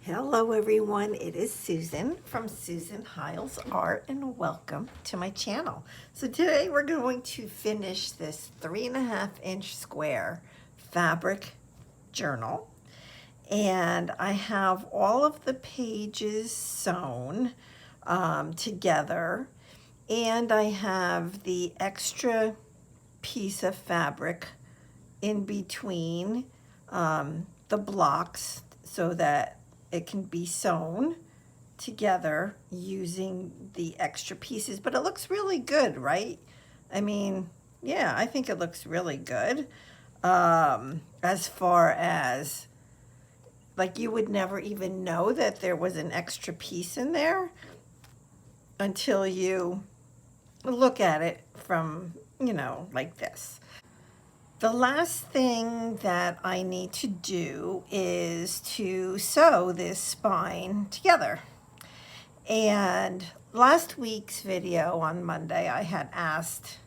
Hello everyone, it is Susan from Susan Hiles Art and welcome to my channel. So today we're going to finish this 3.5 inch square fabric journal, and I have all of the pages sewn together, and I have the extra piece of fabric in between the blocks so that it can be sewn together using the extra pieces. But it looks really good, right? I mean, yeah, I think it looks really good. As far as, like, you would never even know that there was an extra piece in there until you look at it from, like this. The last thing that I need to do is to sew this spine together. And last week's video on Monday, I had asked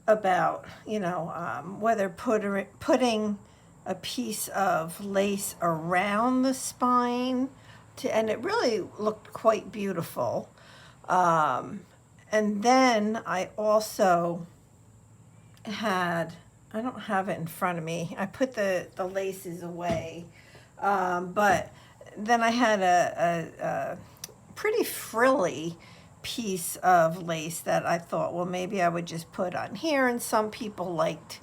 about, whether putting a piece of lace around the spine, and it really looked quite beautiful. And then I also I don't have it in front of me. I put the laces away. But then I had a pretty frilly piece of lace that I thought, well, maybe I would just put on here. And some people liked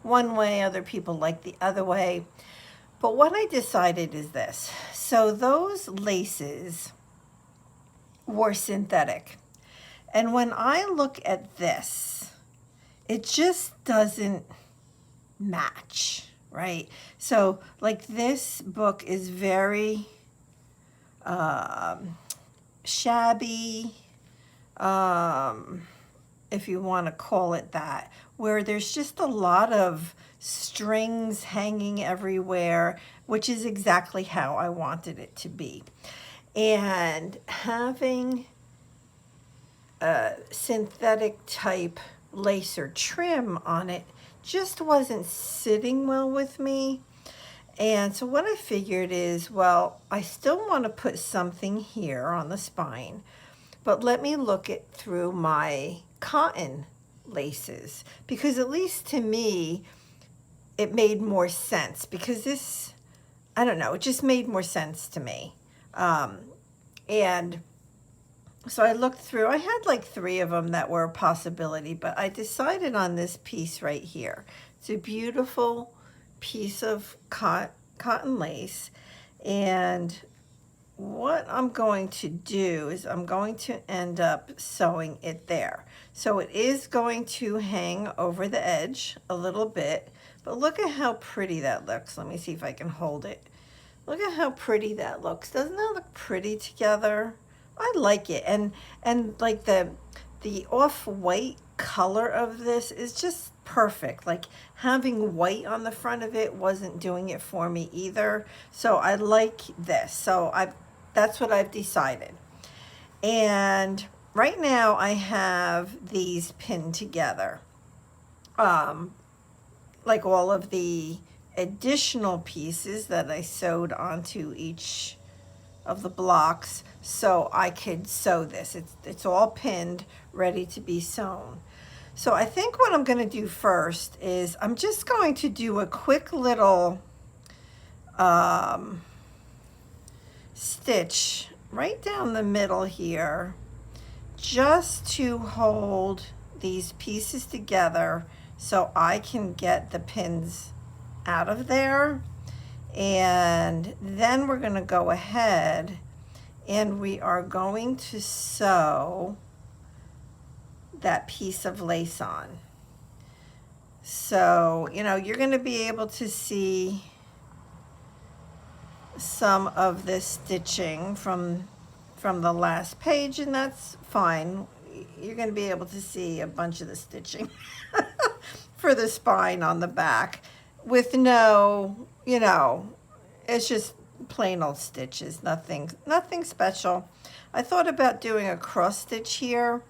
one way, other people liked the other way. But what I decided is this. So those laces were synthetic. And when I look at this, it just doesn't match, right? So like this book is very shabby, if you want to call it that, where there's just a lot of strings hanging everywhere, which is exactly how I wanted it to be. And having a synthetic type lace or trim on it just wasn't sitting well with me. And so what I figured is, well, I still want to put something here on the spine, but let me look it through my cotton laces, because at least to me it made more sense, because this, I don't know, it just made more sense to me. And so I looked through, I had like 3 of them that were a possibility, but I decided on this piece right here. It's a beautiful piece of cotton lace. And what I'm going to do is I'm going to end up sewing it there. So it is going to hang over the edge a little bit, but look at how pretty that looks. Let me see if I can hold it. Look at how pretty that looks. Doesn't that look pretty together? I like it. And like the off-white color of this is just perfect. Like having white on the front of it wasn't doing it for me either. So I like this. So that's what I've decided. And right now I have these pinned together. Like all of the additional pieces that I sewed onto each of the blocks so I could sew this. It's all pinned, ready to be sewn. So I think what I'm going to do first is I'm just going to do a quick little stitch right down the middle here, just to hold these pieces together so I can get the pins out of there. And then we're going to go ahead and we are going to sew that piece of lace on. So, you're going to be able to see some of this stitching from the last page, and that's fine. You're going to be able to see a bunch of the stitching for the spine on the back with no, it's just plain old stitches, nothing special. I thought about doing a cross stitch here,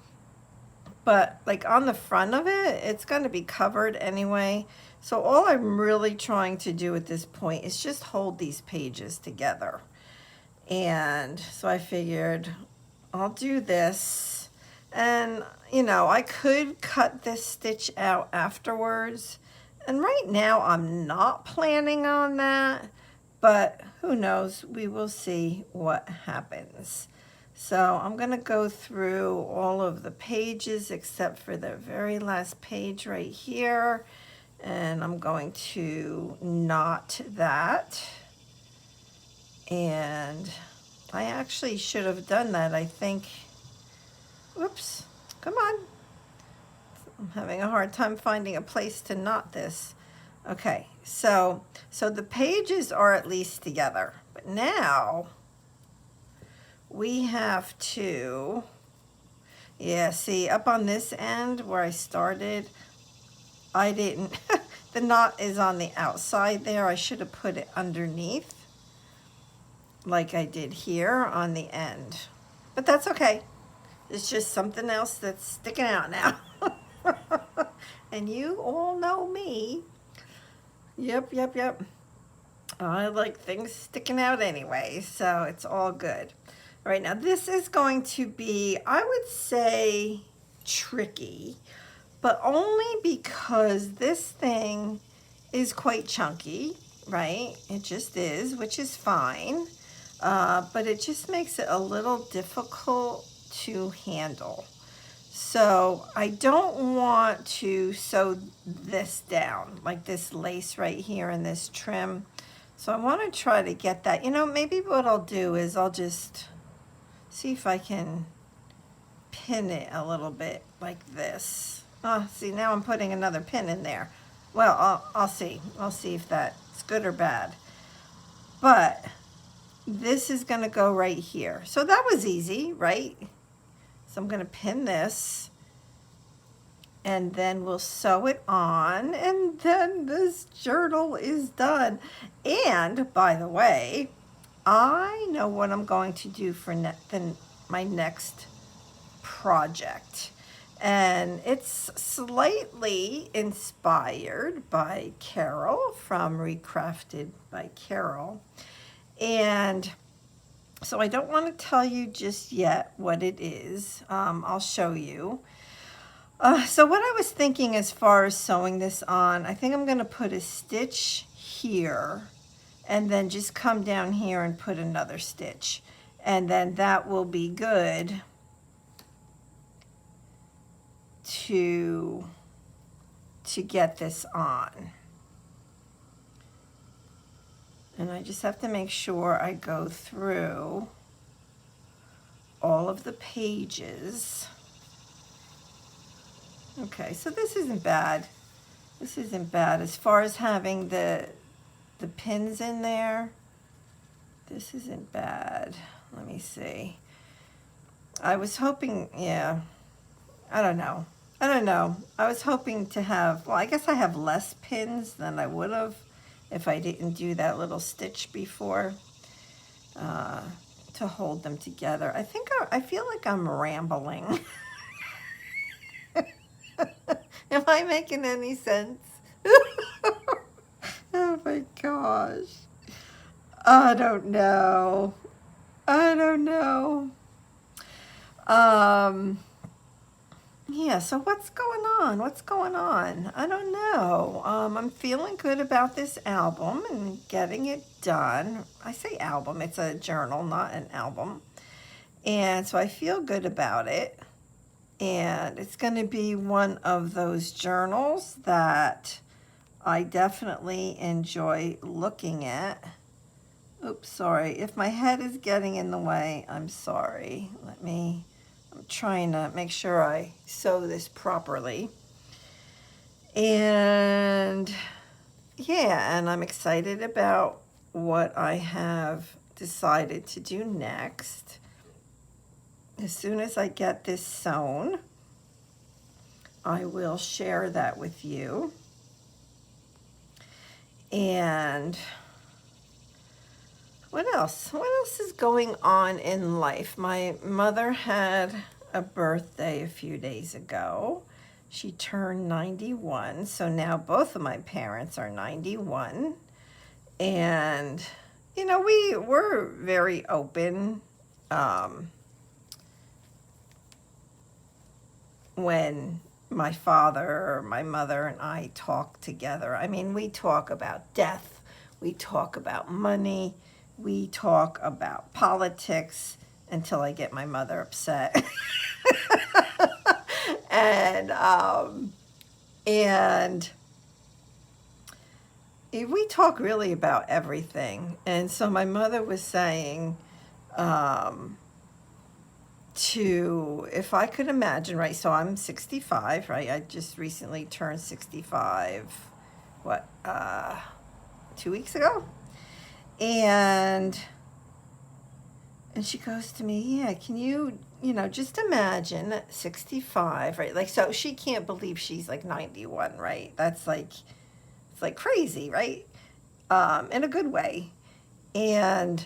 but like on the front of it, it's going to be covered anyway. So all I'm really trying to do at this point is just hold these pages together. And so I figured I'll do this. And, you know, I could cut this stitch out afterwards. And right now I'm not planning on that, but who knows? We will see what happens. So I'm going to go through all of the pages except for the very last page right here. And I'm going to knot that. And I actually should have done that, I think. Whoops, come on. I'm having a hard time finding a place to knot this. Okay, so the pages are at least together. But now we have to, yeah, see, up on this end where I started, I didn't, the knot is on the outside there. I should have put it underneath like I did here on the end. But that's okay. It's just something else that's sticking out now. And you all know me. Yep. I like things sticking out anyway, so it's all good. All right, now this is going to be, I would say, tricky, but only because this thing is quite chunky, right? It just is, which is fine, but it just makes it a little difficult to handle. So I don't want to sew this down, like this lace right here in this trim. So I want to try to get that. You know, maybe what I'll do is I'll just see if I can pin it a little bit like this. Oh, see, now I'm putting another pin in there. Well, I'll see. I'll see if that's good or bad. But this is going to go right here. So that was easy, right? So I'm going to pin this, and then we'll sew it on, and then this journal is done. And by the way, I know what I'm going to do for my next project. And it's slightly inspired by Carol from Recrafted by Carol. And so I don't want to tell you just yet what it is. I'll show you. So what I was thinking as far as sewing this on, I think I'm going to put a stitch here and then just come down here and put another stitch. And then that will be good to get this on. And I just have to make sure I go through all of the pages. Okay, so this isn't bad. This isn't bad as far as having the pins in there. This isn't bad. Let me see. I was hoping, yeah, I don't know. I was hoping to have, well, I guess I have less pins than I would have if I didn't do that little stitch before to hold them together. I feel like I'm rambling. Am I making any sense? Oh my gosh. I don't know. Yeah, so what's going on? I don't know. I'm feeling good about this album and getting it done. I say album, it's a journal, not an album. And so I feel good about it. And it's going to be one of those journals that I definitely enjoy looking at. Oops, sorry. If my head is getting in the way, I'm sorry. I'm trying to make sure I sew this properly. And yeah, and I'm excited about what I have decided to do next. As soon as I get this sewn, I will share that with you. And what else? What else is going on in life? My mother had a birthday a few days ago. She turned 91, so now both of my parents are 91. And, we're very open when my father or my mother and I talk together. I mean, we talk about death, we talk about money, we talk about politics until I get my mother upset. And we talk really about everything. And so my mother was saying, if I could imagine, right? So I'm 65, right? I just recently turned 65, 2 weeks ago? And she goes to me, yeah, can you, just imagine 65, right? Like, so she can't believe she's like 91, right? That's like, it's like crazy, right? In a good way. And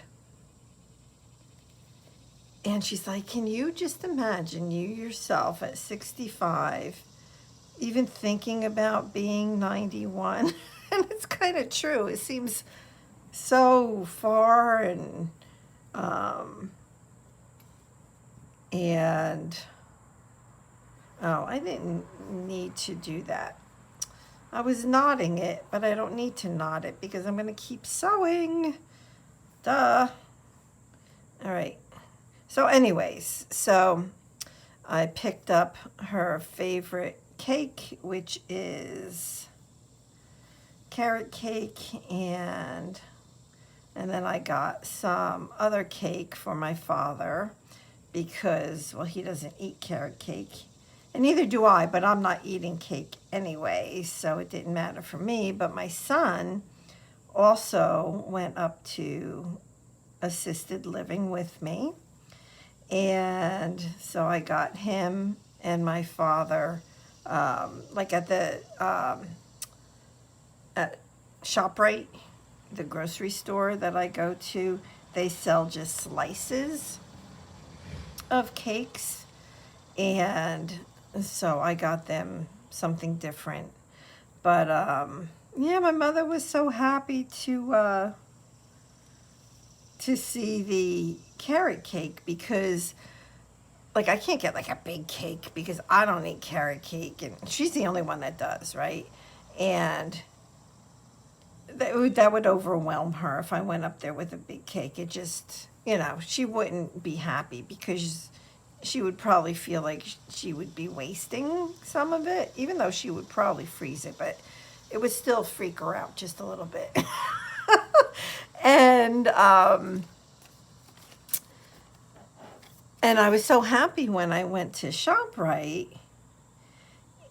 she's like, can you just imagine you yourself at 65, even thinking about being 91? And it's kind of true. It seems so far and oh, I didn't need to do that. I was nodding it, but I don't need to nod it because I'm going to keep sewing. Duh. All right. So anyways, I picked up her favorite cake, which is carrot cake, and then I got some other cake for my father because, well, he doesn't eat carrot cake. And neither do I, but I'm not eating cake anyway, so it didn't matter for me. But my son also went up to assisted living with me. And so I got him and my father, like at the at ShopRite, the grocery store that I go to, they sell just slices of cakes. And so I got them something different. But yeah, my mother was so happy to see the carrot cake because, like, I can't get like a big cake because I don't eat carrot cake, and she's the only one that does, right? And that would overwhelm her if I went up there with a big cake. It just, she wouldn't be happy because she would probably feel like she would be wasting some of it, even though she would probably freeze it, but it would still freak her out just a little bit. And I was so happy when I went to ShopRite.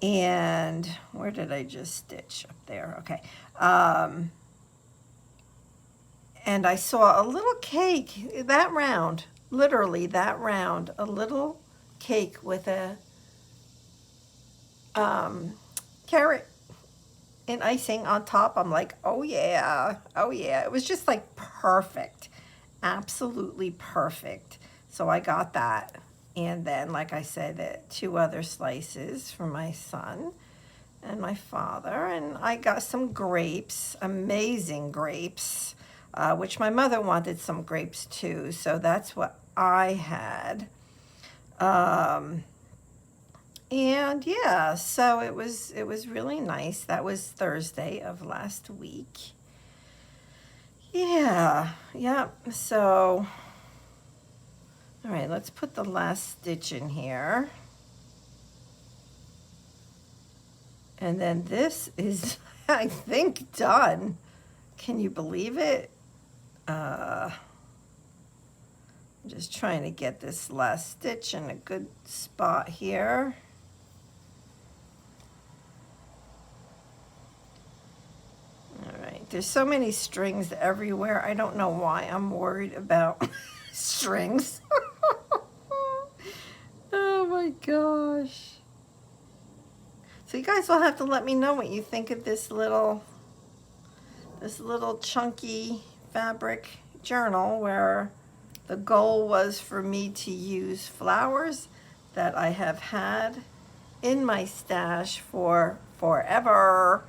And where did I just stitch? Up there. Okay. And I saw a little cake that round, literally that round, a little cake with a carrot and icing on top. I'm like, oh yeah, oh yeah. It was just like perfect, absolutely perfect. So I got that. And then, like I said, 2 other slices for my son and my father. And I got some grapes, amazing grapes, which my mother wanted some grapes too. So that's what I had. And yeah, so it was really nice. That was Thursday of last week. Yeah, so all right, let's put the last stitch in here. And then this is, I think, done. Can you believe it? I'm just trying to get this last stitch in a good spot here. All right, there's so many strings everywhere. I don't know why I'm worried about strings. Oh my gosh. So you guys will have to let me know what you think of this little chunky fabric journal where the goal was for me to use flowers that I have had in my stash for forever,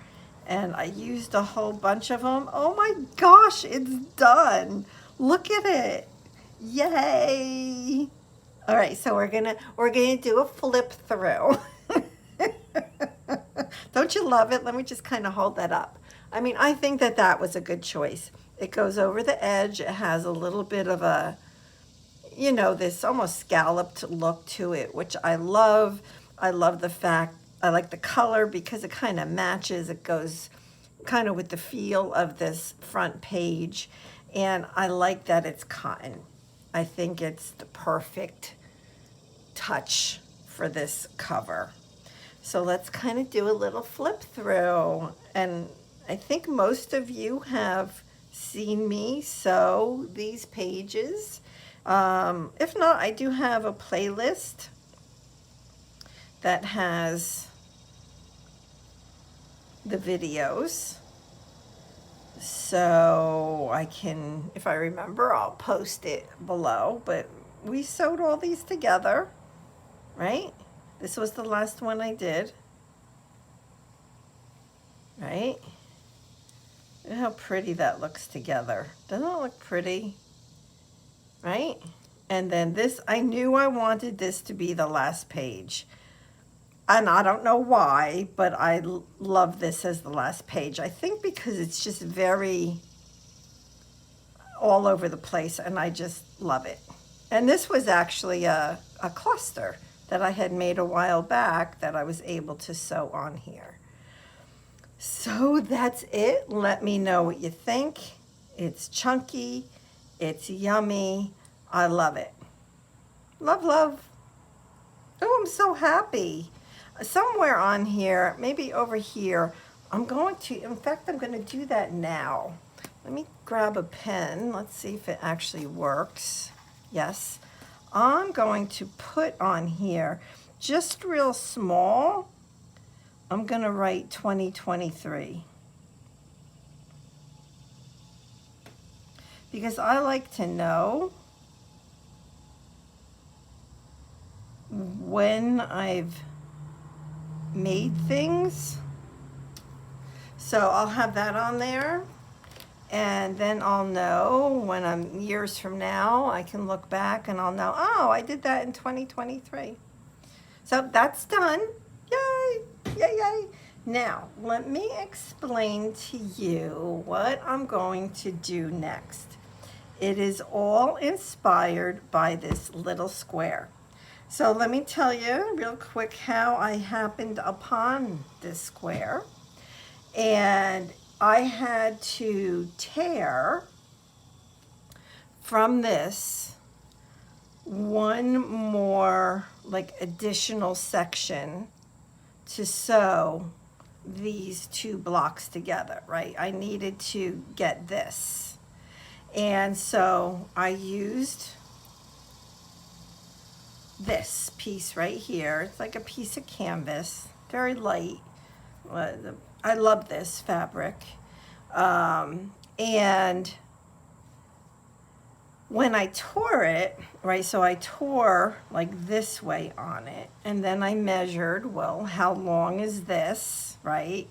and I used a whole bunch of them. Oh my gosh, it's done. Look at it. Yay. All right, so we're gonna do a flip through. Don't you love it? Let me just kind of hold that up. I mean, I think that that was a good choice. It goes over the edge. It has a little bit of a, you know, this almost scalloped look to it, which I love. I love the fact, I like the color because it kind of matches. It goes kind of with the feel of this front page. And I like that it's cotton. I think it's the perfect touch for this cover. So let's kind of do a little flip through. And I think most of you have seen me sew these pages. If not, I do have a playlist that has the videos. So I can, if I remember, I'll post it below. But we sewed all these together, right? This was the last one I did, right? Look how pretty that looks together. Doesn't it look pretty? Right? And then this, I knew I wanted this to be the last page. And I don't know why, but I love this as the last page. I think because it's just very all over the place, and I just love it. And this was actually a cluster that I had made a while back that I was able to sew on here. So that's it. Let me know what you think. It's chunky. It's yummy. I love it. Love, love. Oh, I'm so happy. Somewhere on here, maybe over here, I'm going to, in fact, I'm going to do that now. Let me grab a pen. Let's see if it actually works. Yes. I'm going to put on here, just real small, I'm going to write 2023. Because I like to know when I've made things. So I'll have that on there. And then I'll know when I'm years from now, I can look back and I'll know, oh, I did that in 2023. So that's done. Yay, yay, yay. Now, let me explain to you what I'm going to do next. It is all inspired by this little square. So let me tell you real quick how I happened upon this square. And I had to tear from this one more like additional section to sew these two blocks together, right? I needed to get this. And so I used this piece right here. It's like a piece of canvas, very light. I love this fabric. And when I tore it, right, so I tore like this way on it, and then I measured, well, how long is this, right?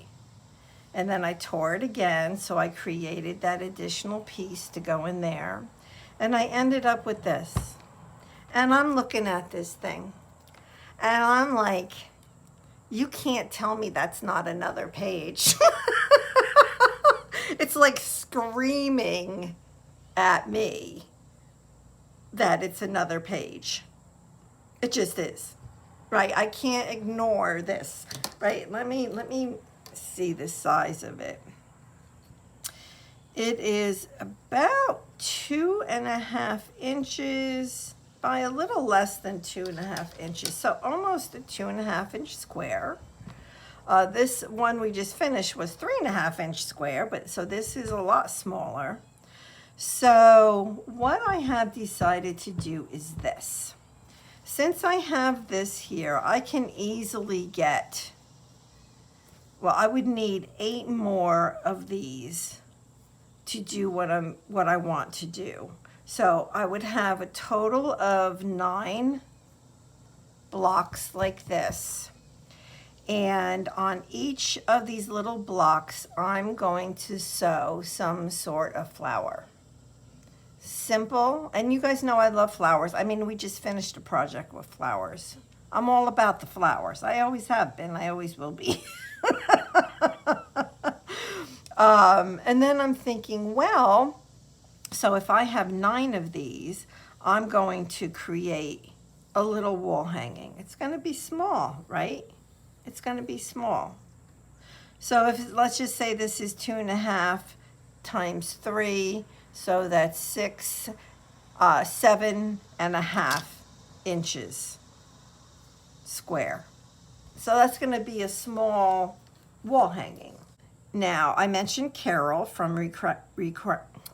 And then I tore it again, so I created that additional piece to go in there. And I ended up with this. And I'm looking at this thing, and I'm like, you can't tell me that's not another page. It's like screaming at me that it's another page. It just is, right? I can't ignore this, right? Let me see the size of it. It is about 2.5 inches by a little less than 2.5 inches. So almost a 2.5 inch square. This one we just finished was 3.5 inch square, but so this is a lot smaller. So what I have decided to do is this. Since I have this here, I can easily get, well, I would need 8 more of these to do what I want to do. So I would have a total of 9 blocks like this. And on each of these little blocks, I'm going to sew some sort of flower. Simple, and you guys know I love flowers. I mean, we just finished a project with flowers. I'm all about the flowers. I always have been, I always will be. And then I'm thinking, well, so if I have 9 of these, I'm going to create a little wall hanging. It's going to be small, right? It's going to be small. So if, let's just say this is 2.5 times 3, so that's 7.5 inches square. So that's going to be a small wall hanging. Now, I mentioned Carol from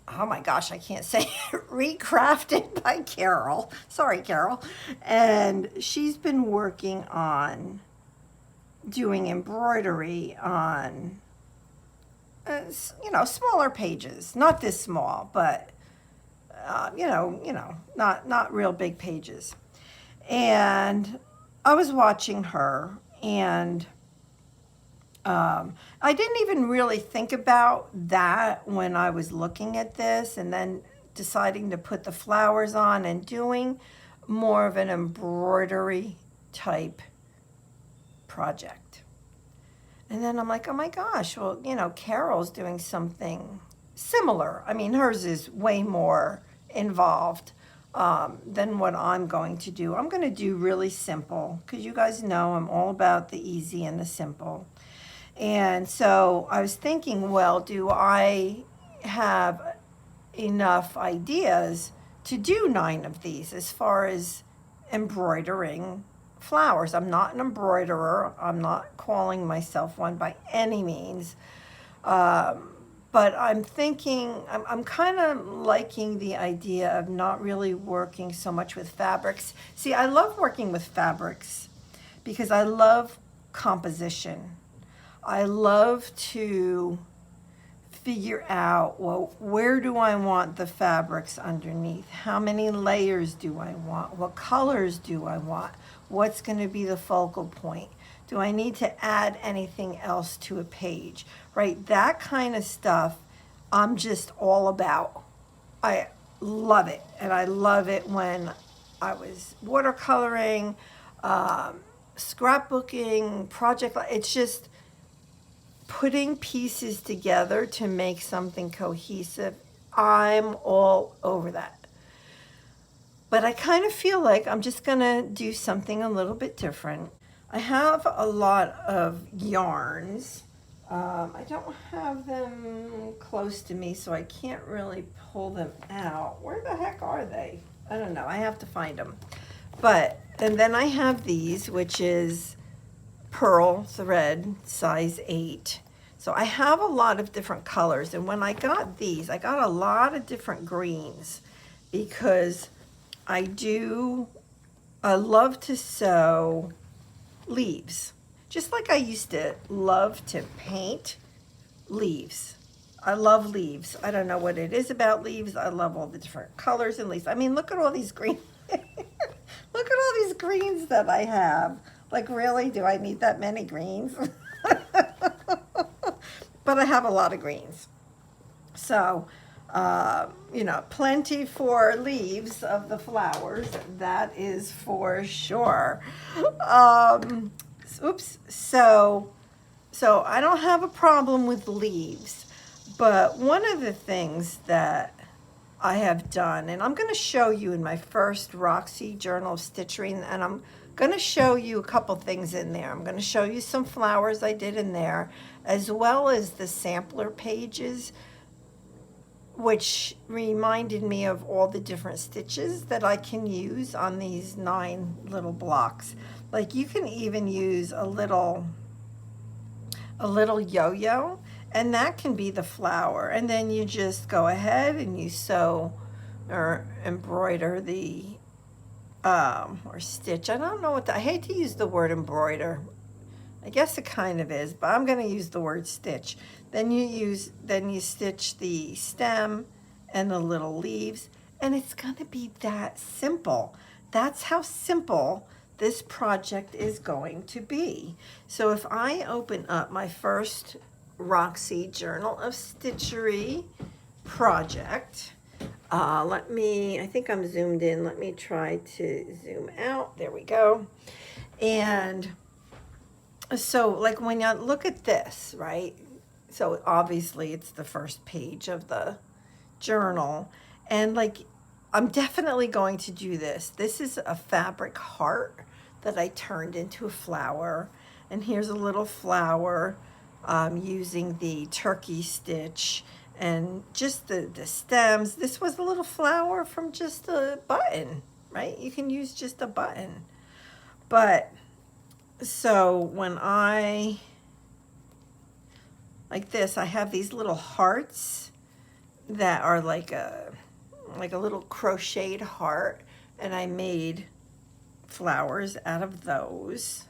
oh my gosh, I can't say Recrafted by Carol. Sorry, Carol. And she's been working on doing embroidery on, smaller pages. Not this small, but, not real big pages. And I was watching her, and I didn't even really think about that when I was looking at this, and then deciding to put the flowers on and doing more of an embroidery type project. And then I'm like, oh my gosh, well, Carol's doing something similar. I mean, hers is way more involved than what I'm going to do. I'm going to do really simple, because you guys know I'm all about the easy and the simple. And so I was thinking, well, do I have enough ideas to do 9 of these as far as embroidering flowers? I'm not an embroiderer. I'm not calling myself one by any means. But I'm thinking, I'm kind of liking the idea of not really working so much with fabrics. See, I love working with fabrics because I love composition. I love to figure out, well, where do I want the fabrics underneath? How many layers do I want? What colors do I want? What's going to be the focal point? Do I need to add anything else to a page? Right? That kind of stuff I'm just all about. I love it. And I love it when I was watercoloring, scrapbooking, it's just putting pieces together to make something cohesive. I'm all over that. But I kind of feel like I'm just gonna do something a little bit different. I have a lot of yarns. I don't have them close to me, so I can't really pull them out. Where the heck are they? I don't know. I have to find them. And then I have these, which is pearl thread, size 8. So I have a lot of different colors. And when I got these, I got a lot of different greens, because I love to sew leaves. Just like I used to love to paint leaves. I love leaves. I don't know what it is about leaves. I love all the different colors in leaves. I mean, look at all these green. Look at all these greens that I have. Like, really, do I need that many greens? But I have a lot of greens. So, plenty for leaves of the flowers. That is for sure. Oops. So I don't have a problem with leaves. But one of the things that I have done, and I'm going to show you in my first Roxy Journal of Stitching, and I'm going to show you a couple things in there. I'm going to show you some flowers I did in there, as well as the sampler pages, which reminded me of all the different stitches that I can use on these 9 little blocks. Like, you can even use a little yo-yo, and that can be the flower. And then you just go ahead and you sew or embroider the or stitch. I don't know I hate to use the word embroider. I guess it kind of is, but I'm going to use the word stitch. Then you stitch the stem and the little leaves, and it's going to be that simple. That's how simple this project is going to be. So if I open up my first Roxy Journal of Stitchery project, I think I'm zoomed in. Let me try to zoom out. There we go. And so like when you look at this, right? So obviously it's the first page of the journal. And like, I'm definitely going to do this. This is a fabric heart that I turned into a flower. And here's a little flower using the turkey stitch and just the stems. This was a little flower from just a button, right? You can use just a button. But so when I, like this, I have these little hearts that are like a little crocheted heart, and I made flowers out of those.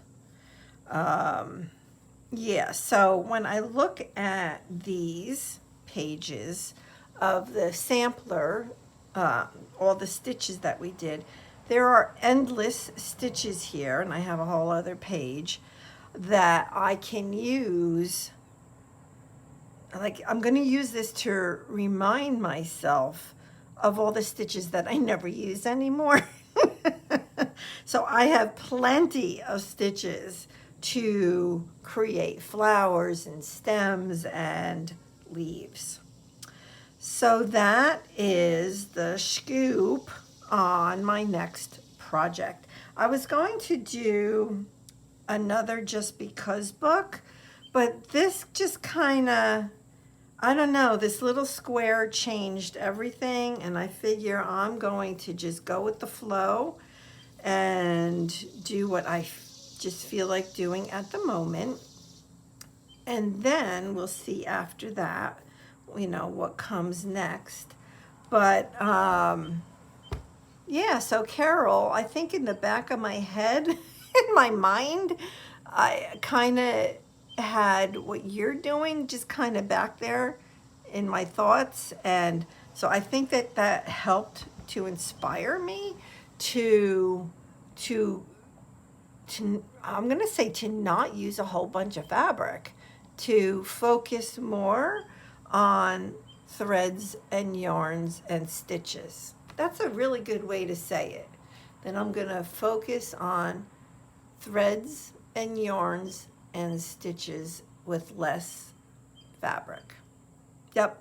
Yeah, so when I look at these pages of the sampler, all the stitches that we did, there are endless stitches here, and I have a whole other page that I can use. Like, I'm going to use this to remind myself of all the stitches that I never use anymore. So I have plenty of stitches to create flowers and stems and leaves. So that is the scoop on my next project. I was going to do another Just Because book, but this just kind of, I don't know, this little square changed everything, and I figure I'm going to just go with the flow and do what I just feel like doing at the moment. And then we'll see after that, what comes next. But yeah, so Carol, I think in the back of my head, in my mind, I kind of had what you're doing just kind of back there in my thoughts. And so I think that helped to inspire me to I'm going to say to not use a whole bunch of fabric, to focus more on threads and yarns and stitches. That's a really good way to say it. Then I'm going to focus on threads and yarns and stitches with less fabric. Yep.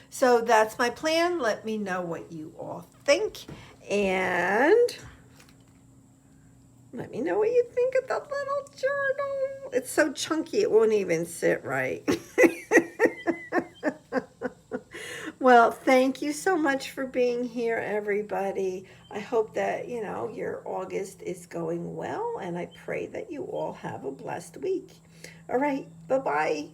So that's my plan. Let me know what you all think, and let me know what you think of the little journal. It's so chunky it won't even sit right. Well, thank you so much for being here, everybody. I hope that, your August is going well, and I pray that you all have a blessed week. All right, bye-bye.